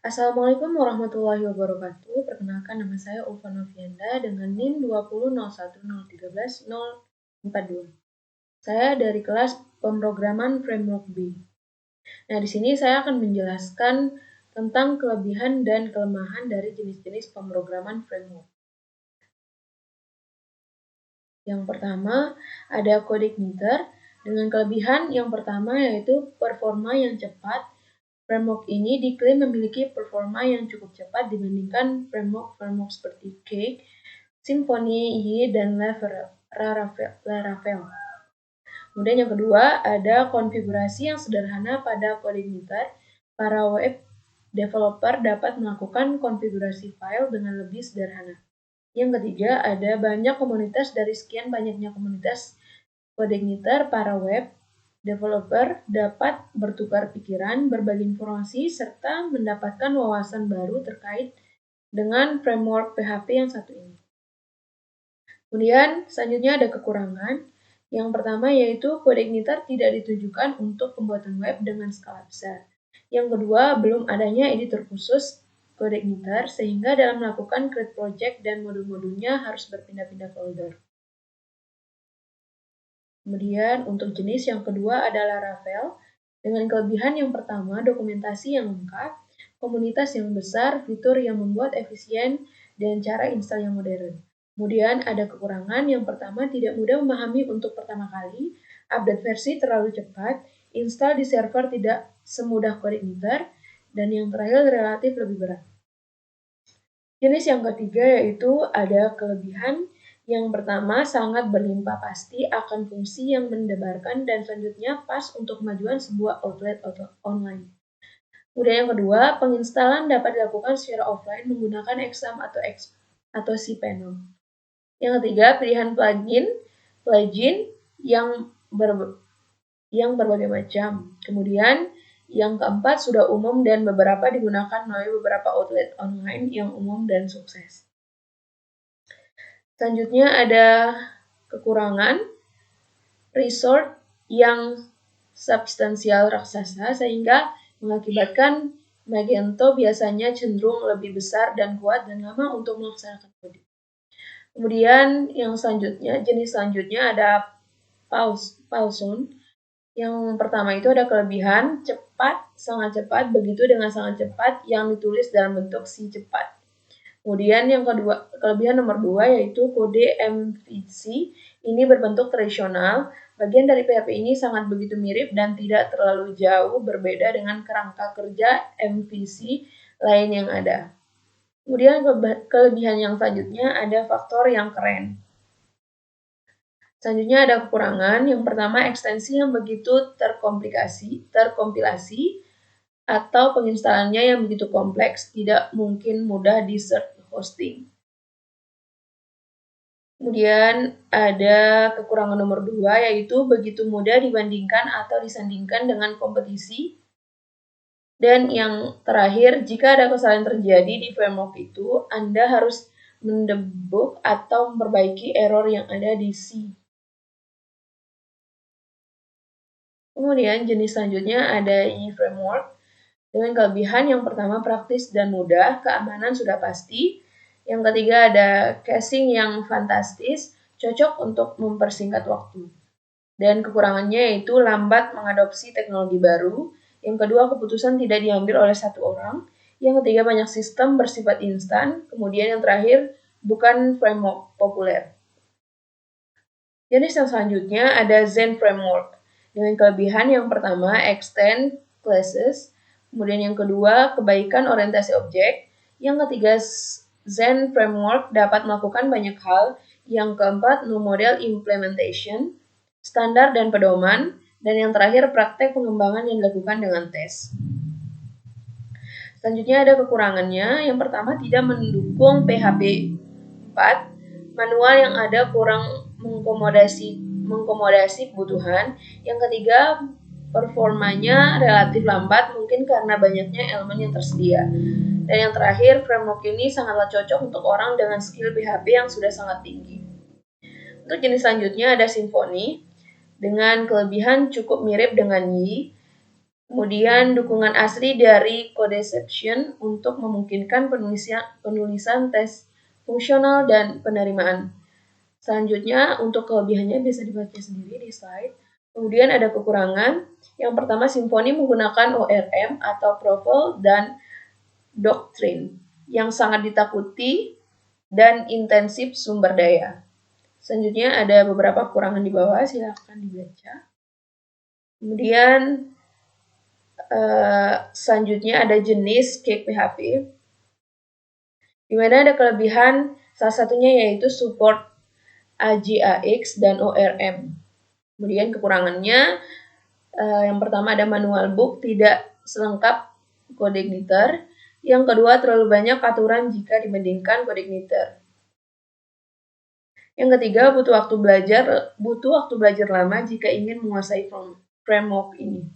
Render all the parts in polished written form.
Assalamualaikum warahmatullahi wabarakatuh. Perkenalkan nama saya Ulfa Novianda dengan NIM 20010130042. Saya dari kelas pemrograman Framework B. Nah, di sini saya akan menjelaskan tentang kelebihan dan kelemahan dari jenis-jenis pemrograman framework. Yang pertama, ada CodeIgniter dengan kelebihan yang pertama yaitu performa yang cepat. Framework ini diklaim memiliki performa yang cukup cepat dibandingkan framework seperti Cake, Symfony, Y, dan Laravel. Kemudian yang kedua, ada konfigurasi yang sederhana pada CodeIgniter. Para web developer dapat melakukan konfigurasi file dengan lebih sederhana. Yang ketiga, ada banyak komunitas. Dari sekian banyaknya komunitas CodeIgniter, para web developer dapat bertukar pikiran, berbagi informasi, serta mendapatkan wawasan baru terkait dengan framework PHP yang satu ini. Kemudian, selanjutnya ada kekurangan. Yang pertama yaitu CodeIgniter tidak ditujukan untuk pembuatan web dengan skala besar. Yang kedua, belum adanya editor khusus CodeIgniter sehingga dalam melakukan create project dan modul-modulnya harus berpindah-pindah folder. Kemudian untuk jenis yang kedua adalah Laravel. Dengan kelebihan yang pertama, dokumentasi yang lengkap, komunitas yang besar, fitur yang membuat efisien, dan cara install yang modern. Kemudian ada kekurangan. Yang pertama, tidak mudah memahami untuk pertama kali, update versi terlalu cepat, install di server tidak semudah CodeIgniter, dan yang terakhir relatif lebih berat. Jenis yang ketiga yaitu ada kelebihan. Yang pertama, sangat berlimpah pasti akan fungsi yang mendebarkan dan selanjutnya pas untuk kemajuan sebuah outlet online. Kemudian yang kedua, penginstalan dapat dilakukan secara offline menggunakan Xampp atau cPanel. Yang ketiga, pilihan plugin yang berbagai macam. Kemudian yang keempat, sudah umum dan beberapa digunakan melalui beberapa outlet online yang umum dan sukses. Selanjutnya ada kekurangan, resource yang substansial raksasa sehingga mengakibatkan Magento biasanya cenderung lebih besar dan kuat dan lama untuk melaksanakan kode. Kemudian yang selanjutnya, jenis selanjutnya ada Pulson. Yang pertama itu ada kelebihan cepat, sangat cepat, begitu dengan sangat cepat yang ditulis dalam bentuk si cepat. Kemudian yang kedua, kelebihan nomor 2 yaitu kode MVC. Ini berbentuk tradisional. Bagian dari PHP ini sangat begitu mirip dan tidak terlalu jauh berbeda dengan kerangka kerja MVC lain yang ada. Kemudian kelebihan yang selanjutnya ada faktor yang keren. Selanjutnya ada kekurangan. Yang pertama, ekstensi yang begitu terkompilasi atau penginstalannya yang begitu kompleks, tidak mungkin mudah di search hosting. Kemudian ada kekurangan nomor 2 yaitu begitu mudah dibandingkan atau disandingkan dengan kompetisi. Dan yang terakhir, jika ada kesalahan terjadi di framework itu, Anda harus mendebug atau memperbaiki error yang ada di C. Kemudian jenis selanjutnya ada E-Framework. Dengan kelebihan yang pertama praktis dan mudah, keamanan sudah pasti. Yang ketiga ada caching yang fantastis, cocok untuk mempersingkat waktu. Dan kekurangannya yaitu lambat mengadopsi teknologi baru. Yang kedua, keputusan tidak diambil oleh satu orang. Yang ketiga, banyak sistem bersifat instan. Kemudian yang terakhir, bukan framework populer. Jenis yang selanjutnya ada Zen Framework. Dengan kelebihan yang pertama, extend classes. Kemudian yang kedua, kebaikan orientasi objek. Yang ketiga, Zen Framework dapat melakukan banyak hal. Yang keempat, no model implementation, standar dan pedoman. Dan yang terakhir, praktek pengembangan yang dilakukan dengan tes. Selanjutnya ada kekurangannya. Yang pertama, tidak mendukung PHP 4. Manual yang ada kurang mengakomodasi kebutuhan. Yang ketiga, performanya relatif lambat, mungkin karena banyaknya elemen yang tersedia. Dan yang terakhir, framework ini sangatlah cocok untuk orang dengan skill PHP yang sudah sangat tinggi. Untuk jenis selanjutnya ada Symfony. Dengan kelebihan cukup mirip dengan Y. Kemudian dukungan asli dari Codeception untuk memungkinkan penulisan tes fungsional dan penerimaan. Selanjutnya, untuk kelebihannya bisa dibaca sendiri di slide. Kemudian ada kekurangan. Yang pertama, Symfony menggunakan ORM atau Profile dan Doctrine yang sangat ditakuti dan intensif sumber daya. Selanjutnya ada beberapa kekurangan di bawah, silakan dibaca. Kemudian selanjutnya ada jenis cake PHP, di mana ada kelebihan, salah satunya yaitu support AJAX dan ORM. Kemudian kekurangannya, yang pertama ada manual book, tidak selengkap CodeIgniter. Yang kedua, terlalu banyak aturan jika dibandingkan CodeIgniter. Yang ketiga, butuh waktu belajar lama jika ingin menguasai framework ini.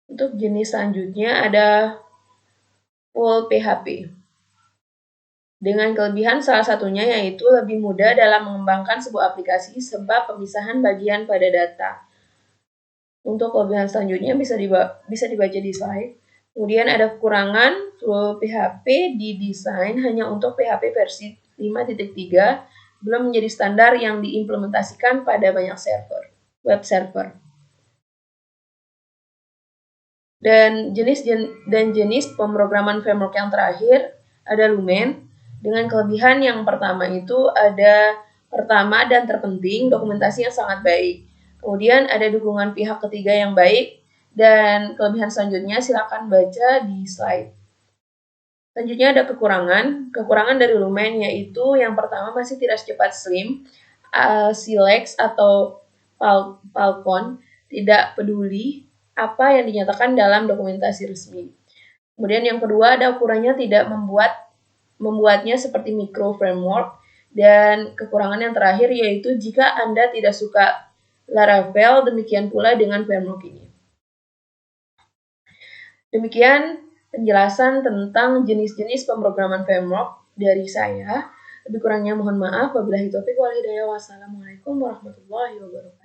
Untuk jenis selanjutnya ada full PHP. Dengan kelebihan salah satunya yaitu lebih mudah dalam mengembangkan sebuah aplikasi sebab pemisahan bagian pada data. Untuk kelebihan selanjutnya bisa dibaca di slide. Kemudian ada kekurangan, full PHP didesain hanya untuk PHP versi 5.3, belum menjadi standar yang diimplementasikan pada banyak web server. Dan jenis pemrograman framework yang terakhir ada Lumen. Dengan kelebihan yang pertama itu ada pertama dan terpenting dokumentasi yang sangat baik. Kemudian ada dukungan pihak ketiga yang baik, dan kelebihan selanjutnya silakan baca di slide. Selanjutnya ada kekurangan. Kekurangan dari Lumen yaitu yang pertama masih tidak secepat Slim, Silex atau Falcon, tidak peduli apa yang dinyatakan dalam dokumentasi resmi. Kemudian yang kedua ada ukurannya tidak membuatnya seperti micro framework, dan kekurangan yang terakhir yaitu jika Anda tidak suka Laravel, demikian pula dengan framework ini. Demikian penjelasan tentang jenis-jenis pemrograman framework dari saya. Lebih kurangnya mohon maaf. Wabillahi taufiq wal hidayah. Wassalamualaikum warahmatullahi wabarakatuh.